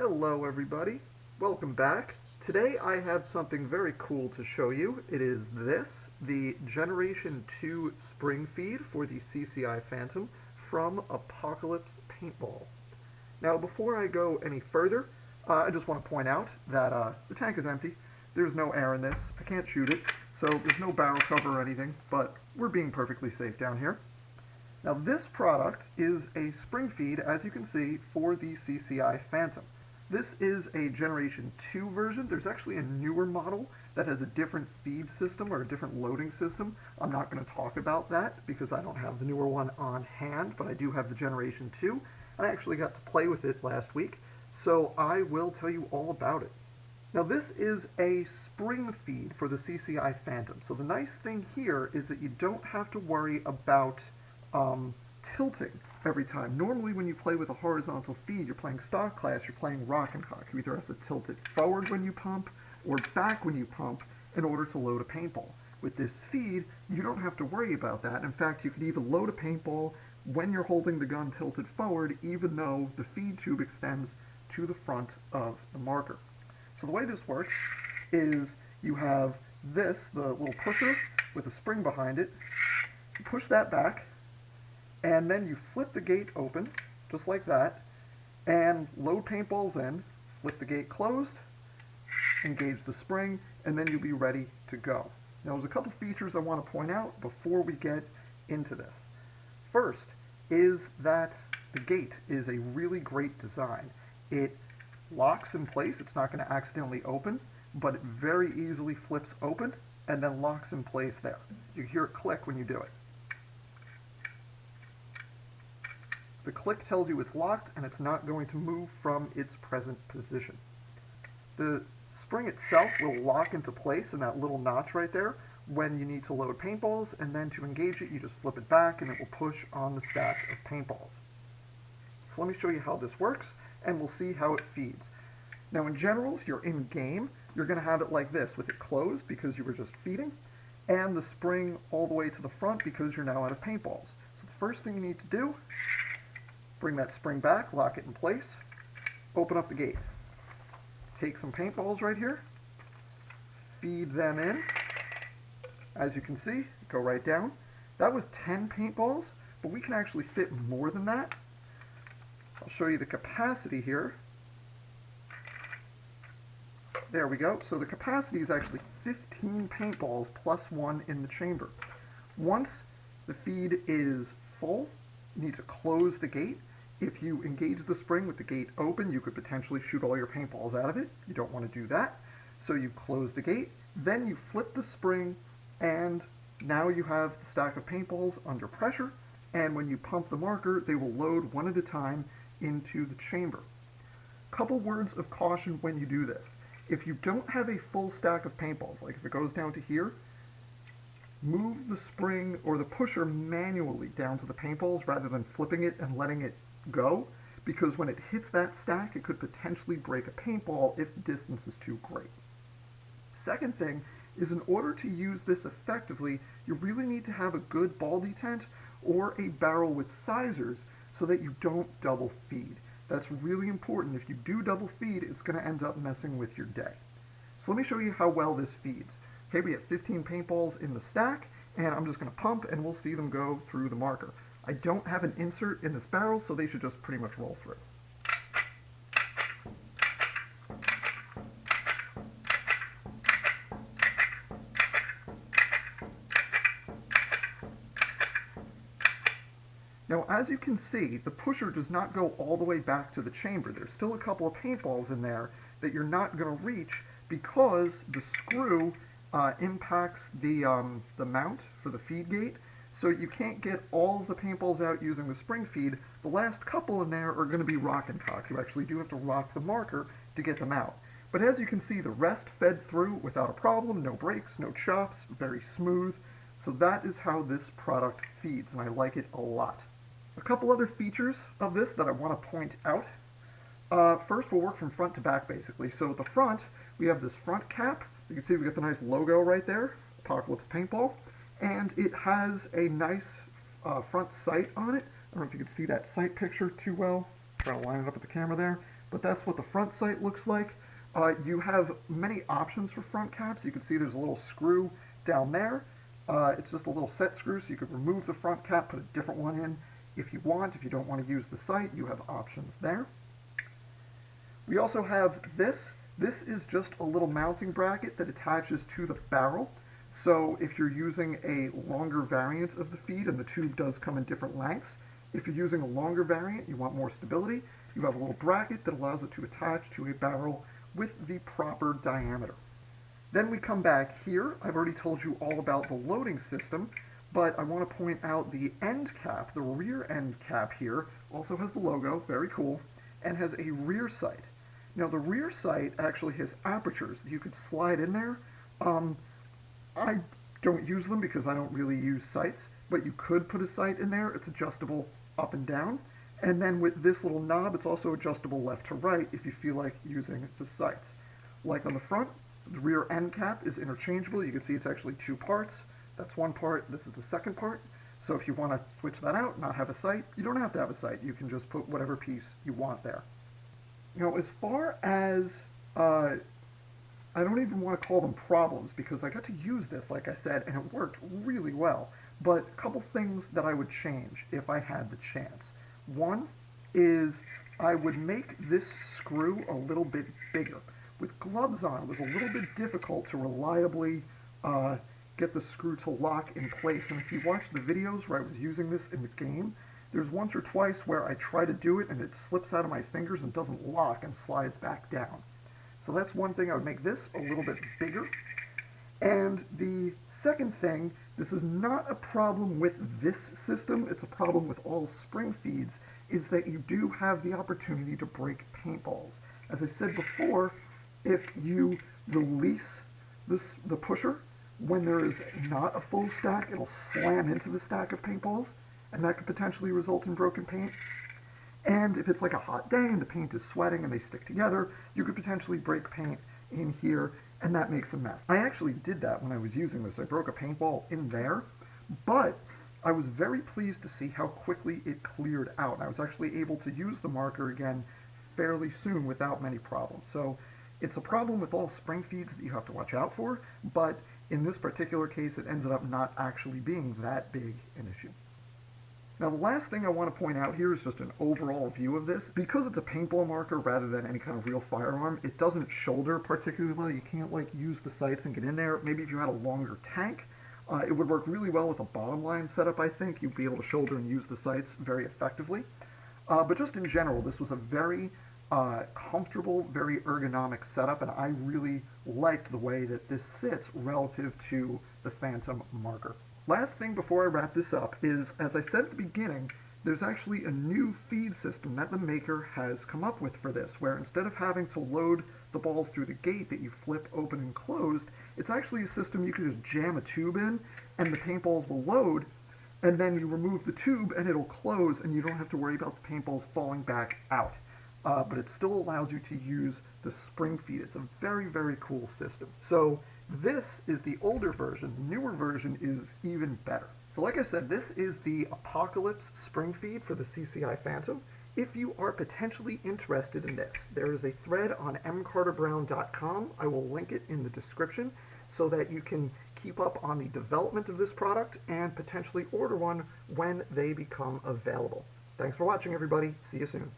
Hello everybody, welcome back. Today I have something very cool to show you. It is this, the Generation 2 SpringPheed for the CCI Phantom from Apocalypse Paintball. Now before I go any further, I just want to point out that the tank is empty. There's no air in this, I can't shoot it, so there's no barrel cover or anything, but we're being perfectly safe down here. Now this product is a SpringPheed, as you can see, for the CCI Phantom. This is a Generation 2 version. There's actually a newer model that has a different feed system or a different loading system. I'm not going to talk about that because I don't have the newer one on hand, but I do have the Generation 2. I actually got to play with it last week, so I will tell you all about it. Now this is a SpringPheed for the CCI Phantom. So the nice thing here is that you don't have to worry about tilting every time. Normally when you play with a horizontal feed, you're playing stock class, you're playing rock and cock. You either have to tilt it forward when you pump or back when you pump in order to load a paintball. With this feed, you don't have to worry about that. In fact, you could even load a paintball when you're holding the gun tilted forward, even though the feed tube extends to the front of the marker. So the way this works is you have this, the little pusher with a spring behind it. You push that back, and then you flip the gate open, just like that, and load paintballs in, flip the gate closed, engage the spring, and then you'll be ready to go. Now there's a couple features I want to point out before we get into this. First is that the gate is a really great design. It locks in place, it's not going to accidentally open, but it very easily flips open and then locks in place there. You hear it click when you do it. The click tells you it's locked and it's not going to move from its present position. The spring itself will lock into place in that little notch right there when you need to load paintballs, and then to engage it you just flip it back and it will push on the stack of paintballs. So let me show you how this works and we'll see how it feeds. Now in general, if you're in game, you're going to have it like this with it closed because you were just feeding, and the spring all the way to the front because you're now out of paintballs. So the first thing you need to do, bring that spring back, lock it in place, open up the gate. Take some paintballs right here, feed them in. As you can see, go right down. That was 10 paintballs, but we can actually fit more than that. I'll show you the capacity here. There we go. So the capacity is actually 15 paintballs plus one in the chamber. Once the feed is full, you need to close the gate. If you engage the spring with the gate open, you could potentially shoot all your paintballs out of it. You don't want to do that. So you close the gate, then you flip the spring, and now you have the stack of paintballs under pressure, and when you pump the marker, they will load one at a time into the chamber. Couple words of caution when you do this. If you don't have a full stack of paintballs, like if it goes down to here, move the spring or the pusher manually down to the paintballs rather than flipping it and letting it go, because when it hits that stack it could potentially break a paintball if the distance is too great. Second thing is, in order to use this effectively, you really need to have a good ball detent or a barrel with sizers so that you don't double feed. That's really important. If you do double feed, it's going to end up messing with your day. So let me show you how well this feeds. Okay, we have 15 paintballs in the stack, and I'm just going to pump and we'll see them go through the marker. I don't have an insert in this barrel, so they should just pretty much roll through. Now, as you can see, the pusher does not go all the way back to the chamber. There's still a couple of paintballs in there that you're not going to reach because the screw impacts the mount for the feed gate, so you can't get all of the paintballs out using the spring feed. The last couple in there are going to be rock and cock. You actually do have to rock the marker to get them out. But as you can see, the rest fed through without a problem, no breaks, no chops, very smooth. So that is how this product feeds, and I like it a lot. A couple other features of this that I want to point out. First, we'll work from front to back, basically. So at the front, we have this front cap. You can see we got the nice logo right there, Apocalypse Paintball, and it has a nice front sight on it. I don't know if you can see that sight picture too well. Try to line it up with the camera there. but that's what the front sight looks like. You have many options for front caps. You can see there's a little screw down there. It's just a little set screw, so you could remove the front cap, put a different one in if you want. If you don't want to use the sight, you have options there. We also have this. This is just a little mounting bracket that attaches to the barrel. So if you're using a longer variant of the feed, and the tube does come in different lengths, if you're using a longer variant, you want more stability, you have a little bracket that allows it to attach to a barrel with the proper diameter. Then we come back here. I've already told you all about the loading system, but I want to point out the end cap. The rear end cap here also has the logo, very cool, and has a rear sight. Now the rear sight actually has apertures that you could slide in there. I don't use them because I don't really use sights, but you could put a sight in there. It's adjustable up and down. And then with this little knob, it's also adjustable left to right if you feel like using the sights. Like on the front, the rear end cap is interchangeable. You can see it's actually two parts. That's one part, this is the second part. So if you want to switch that out, not have a sight, you don't have to have a sight. You can just put whatever piece you want there. Now, as far as, I don't even want to call them problems because I got to use this, like I said, and it worked really well. But a couple things that I would change if I had the chance. One is I would make this screw a little bit bigger. With gloves on, it was a little bit difficult to reliably get the screw to lock in place. And if you watch the videos where I was using this in the game, there's once or twice where I try to do it and it slips out of my fingers and doesn't lock and slides back down. So that's one thing. I would make this a little bit bigger. And the second thing, this is not a problem with this system, it's a problem with all SpringPheeds, is that you do have the opportunity to break paintballs. As I said before, if you release the pusher, when there is not a full stack, it'll slam into the stack of paintballs, and that could potentially result in broken paint. And if it's like a hot day and the paint is sweating and they stick together, you could potentially break paint in here, and that makes a mess. I actually did that when I was using this. I broke a paintball in there, but I was very pleased to see how quickly it cleared out. I was actually able to use the marker again fairly soon without many problems. So it's a problem with all SpringPheeds that you have to watch out for, but in this particular case, it ended up not actually being that big an issue. Now, the last thing I want to point out here is just an overall view of this. Because it's a paintball marker rather than any kind of real firearm, it doesn't shoulder particularly well. You can't like use the sights and get in there. Maybe if you had a longer tank, it would work really well with a bottom line setup, I think. You'd be able to shoulder and use the sights very effectively. But just in general, this was a very comfortable, very ergonomic setup, and I really liked the way that this sits relative to the Phantom marker. Last thing before I wrap this up is, as I said at the beginning, there's actually a new feed system that the maker has come up with for this, where instead of having to load the balls through the gate that you flip open and closed, it's actually a system you can just jam a tube in, and the paintballs will load, and then you remove the tube and it'll close, and you don't have to worry about the paintballs falling back out. But it still allows you to use the SpringPheed. It's a very, very cool system. So this is the older version. The newer version is even better. So like I said, this is the Apocalypse SpringPheed for the CCI Phantom. If you are potentially interested in this, there is a thread on mcarterbrown.com. I will link it in the description so that you can keep up on the development of this product and potentially order one when they become available. Thanks for watching, everybody. See you soon.